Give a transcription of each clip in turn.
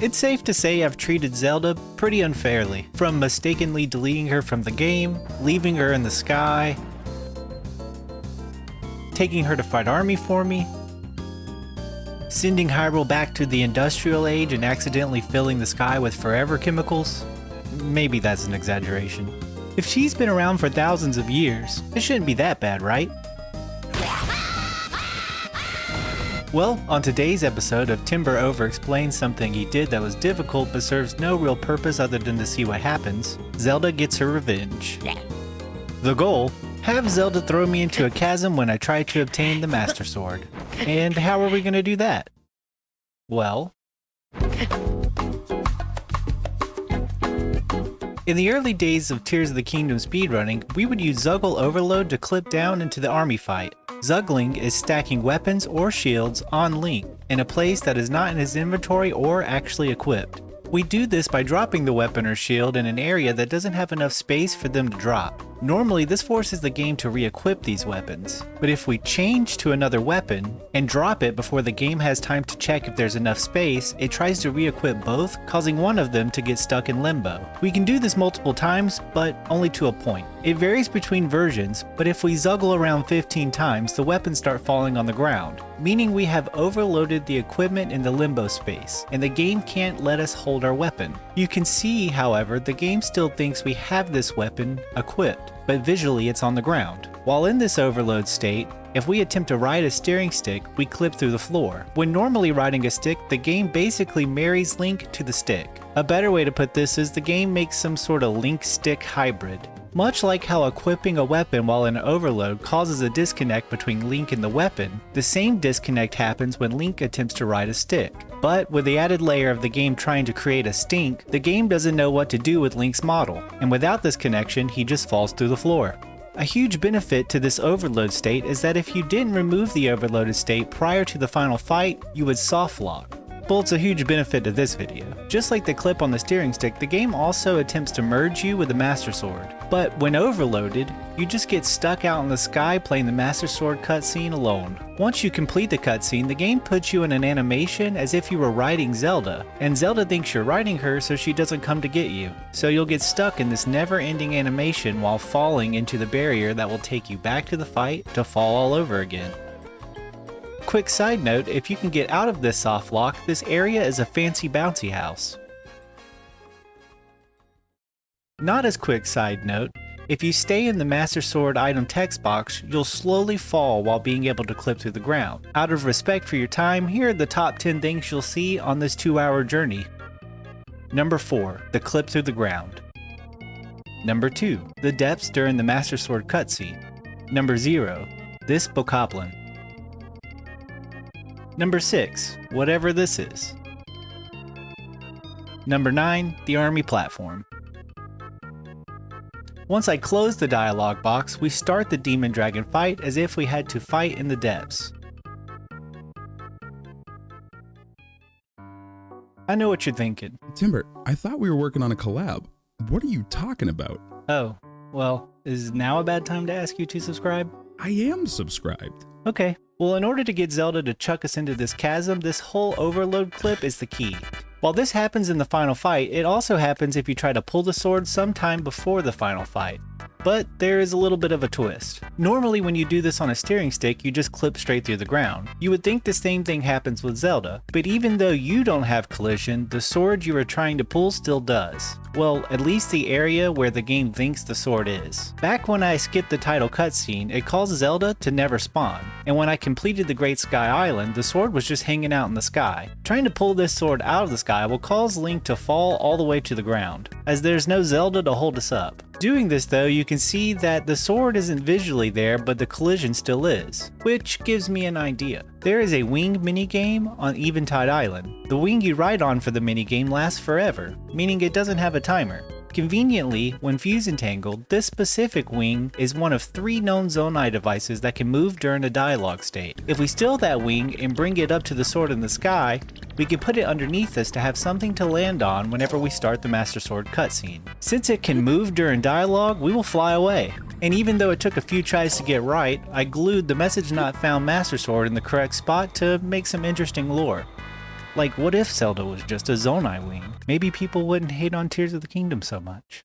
It's safe to say I've treated Zelda pretty unfairly, from mistakenly deleting her from the game, leaving her in the sky, taking her to fight army for me, sending Hyrule back to the industrial age and accidentally filling the sky with forever chemicals. Maybe that's an exaggeration. If she's been around for thousands of years, it shouldn't be that bad, right? Well, on today's episode of Timber Over-explains something he did that was difficult but serves no real purpose other than to see what happens, Zelda gets her revenge. The goal? Have Zelda throw me into a chasm when I try to obtain the Master Sword. And how are we going to do that? Well, in the early days of Tears of the Kingdom speedrunning, we would use Zuggle Overload to clip down into the army fight. Zuggling is stacking weapons or shields on Link in a place that is not in his inventory or actually equipped. We do this by dropping the weapon or shield in an area that doesn't have enough space for them to drop. Normally, this forces the game to re-equip these weapons, but if we change to another weapon and drop it before the game has time to check if there's enough space, it tries to re-equip both, causing one of them to get stuck in limbo. We can do this multiple times, but only to a point. It varies between versions, but if we zuggle around 15 times, the weapons start falling on the ground, meaning we have overloaded the equipment in the limbo space, and the game can't let us hold our weapon. You can see, however, the game still thinks we have this weapon equipped, but visually it's on the ground. While in this overload state, if we attempt to ride a steering stick, we clip through the floor. When normally riding a stick, the game basically marries Link to the stick. A better way to put this is the game makes some sort of Link-stick hybrid. Much like how equipping a weapon while in overload causes a disconnect between Link and the weapon, the same disconnect happens when Link attempts to ride a stick. But with the added layer of the game trying to create a stink, the game doesn't know what to do with Link's model, and without this connection, he just falls through the floor. A huge benefit to this overload state is that if you didn't remove the overloaded state prior to the final fight, you would soft lock. Well, it's a huge benefit to this video. Just like the clip on the steering stick, the game also attempts to merge you with the Master Sword. But when overloaded, you just get stuck out in the sky playing the Master Sword cutscene alone. Once you complete the cutscene, the game puts you in an animation as if you were riding Zelda, and Zelda thinks you're riding her so she doesn't come to get you. So you'll get stuck in this never-ending animation while falling into the barrier that will take you back to the fight to fall all over again. Quick side note, if you can get out of this soft lock, this area is a fancy bouncy house. Not as quick side note, if you stay in the Master Sword item text box, you'll slowly fall while being able to clip through the ground. Out of respect for your time, here are the top 10 things you'll see on this 2-hour journey. Number 4, the clip through the ground. Number 2, the depths during the Master Sword cutscene. Number 0, this bokoblin. Number 6, whatever this is. Number 9, the army platform. Once I close the dialog box, we start the Demon Dragon fight as if we had to fight in the depths. I know what you're thinking. Timber, I thought we were working on a collab. What are you talking about? Oh, well, is now a bad time to ask you to subscribe? I am subscribed. Okay. Well, in order to get Zelda to chuck us into this chasm, this whole overload clip is the key. While this happens in the final fight, it also happens if you try to pull the sword sometime before the final fight. But there is a little bit of a twist. Normally when you do this on a steering stick, you just clip straight through the ground. You would think the same thing happens with Zelda, but even though you don't have collision, the sword you are trying to pull still does. Well, at least the area where the game thinks the sword is. Back when I skipped the title cutscene, it caused Zelda to never spawn, and when I completed the Great Sky Island, the sword was just hanging out in the sky. Trying to pull this sword out of the sky will cause Link to fall all the way to the ground, as there's no Zelda to hold us up. Doing this though, you can see that the sword isn't visually there, but the collision still is, which gives me an idea. There is a wing minigame on Eventide Island. The wing you ride on for the minigame lasts forever, meaning it doesn't have a timer. Conveniently, when fuse entangled, this specific wing is one of 3 known Zonai devices that can move during a dialogue state. If we steal that wing and bring it up to the sword in the sky, we can put it underneath us to have something to land on whenever we start the Master Sword cutscene. Since it can move during dialogue, we will fly away. And even though it took a few tries to get right, I glued the message not found Master Sword in the correct spot to make some interesting lore. Like, what if Zelda was just a Zonai wing? Maybe people wouldn't hate on Tears of the Kingdom so much.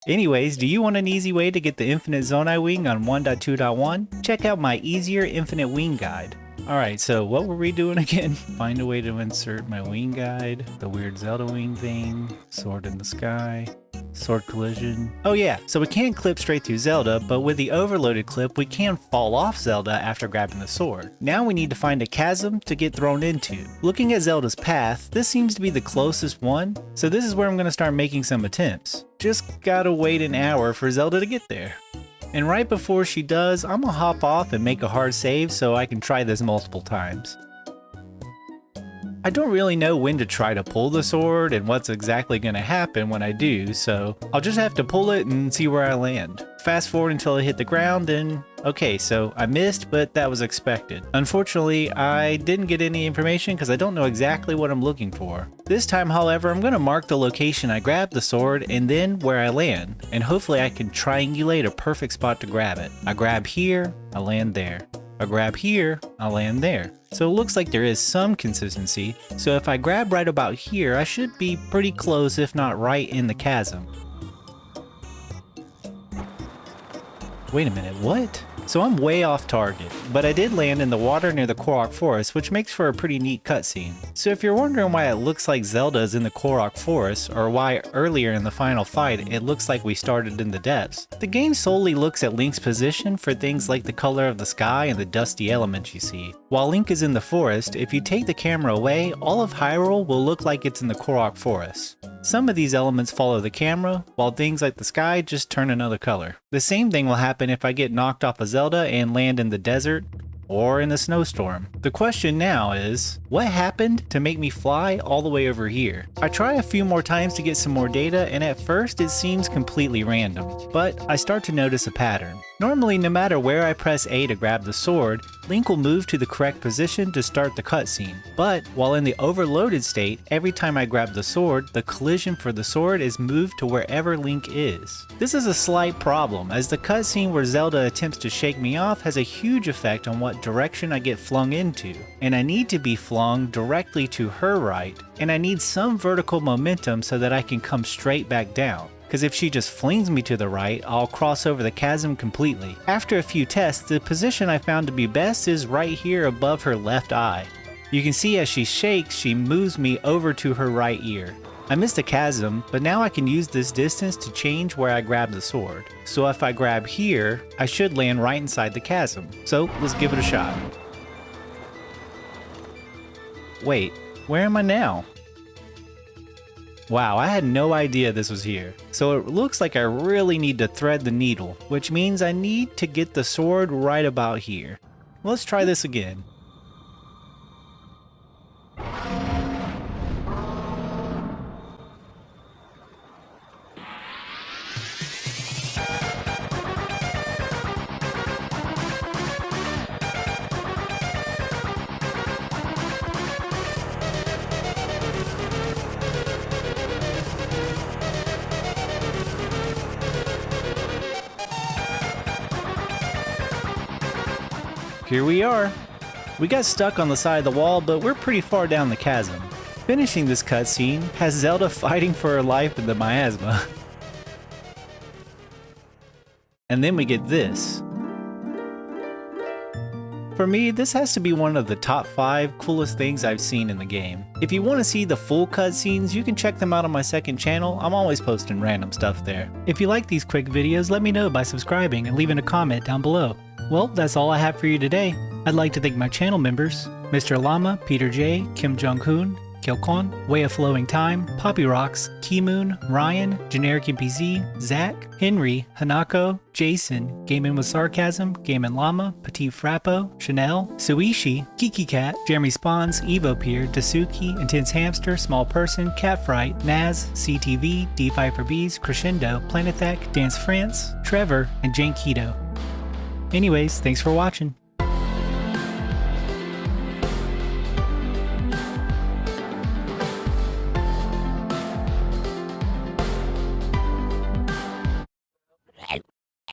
Anyways, do you want an easy way to get the Infinite Zonai wing on 1.2.1? Check out my Easier Infinite Wing Guide. Alright, so what were we doing again? Find a way to insert my wing guide, the weird Zelda wing thing, sword in the sky, sword collision. Oh yeah, so we can clip straight through Zelda, but with the overloaded clip, we can fall off Zelda after grabbing the sword. Now we need to find a chasm to get thrown into. Looking at Zelda's path, this seems to be the closest one, so this is where I'm going to start making some attempts. Just gotta wait an hour for Zelda to get there. And right before she does, I'm gonna hop off and make a hard save so I can try this multiple times. I don't really know when to try to pull the sword and what's exactly gonna happen when I do, so I'll just have to pull it and see where I land. Fast forward until I hit the ground and okay, so I missed, but that was expected. Unfortunately, I didn't get any information because I don't know exactly what I'm looking for. This time, however, I'm going to mark the location I grabbed the sword and then where I land, and hopefully I can triangulate a perfect spot to grab it. I grab here, I land there. I grab here, I land there. So it looks like there is some consistency, so if I grab right about here, I should be pretty close if not right in the chasm. Wait a minute, what? So I'm way off target, but I did land in the water near the Korok Forest, which makes for a pretty neat cutscene. So if you're wondering why it looks like Zelda is in the Korok Forest, or why earlier in the final fight it looks like we started in the depths, the game solely looks at Link's position for things like the color of the sky and the dusty elements you see. While Link is in the forest, if you take the camera away, all of Hyrule will look like it's in the Korok Forest. Some of these elements follow the camera, while things like the sky just turn another color. The same thing will happen if I get knocked off of Zelda and land in the desert or in a snowstorm. The question now is, what happened to make me fly all the way over here? I try a few more times to get some more data, and at first it seems completely random, but I start to notice a pattern. Normally, no matter where I press A to grab the sword, Link will move to the correct position to start the cutscene. But while in the overloaded state, every time I grab the sword, the collision for the sword is moved to wherever Link is. This is a slight problem, as the cutscene where Zelda attempts to shake me off has a huge effect on what direction I get flung into, and I need to be flung directly to her right, and I need some vertical momentum so that I can come straight back down. Because if she just flings me to the right, I'll cross over the chasm completely. After a few tests, the position I found to be best is right here above her left eye. You can see as she shakes, she moves me over to her right ear. I missed a chasm, but now I can use this distance to change where I grab the sword. So if I grab here, I should land right inside the chasm. So let's give it a shot. Wait, where am I now? Wow, I had no idea this was here. So it looks like I really need to thread the needle, which means I need to get the sword right about here. Let's try this again. Here we are. We got stuck on the side of the wall, but we're pretty far down the chasm. Finishing this cutscene has Zelda fighting for her life in the miasma. And then we get this. For me, this has to be one of the top 5 coolest things I've seen in the game. If you want to see the full cutscenes, you can check them out on my second channel. I'm always posting random stuff there. If you like these quick videos, let me know by subscribing and leaving a comment down below. Well, that's all I have for you today. I'd like to thank my channel members, Mr. Llama, Peter J, Kim Jong-hoon, Kilcon, Way of Flowing Time, Poppy Rocks, Keymoon, Ryan, Generic MPZ, Zach, Henry, Hanako, Jason, Gaming with Sarcasm, Gaming Llama, Petit Frappo, Chanel, Suishi, Kiki Cat, Jeremy Spawns, Evo Pier, Dasuki, Intense Hamster, Small Person, Cat Fright, Naz, CTV, D5 for Bees, Crescendo, Planethac, Dance France, Trevor, and Jane Keto. Anyways, thanks for watching.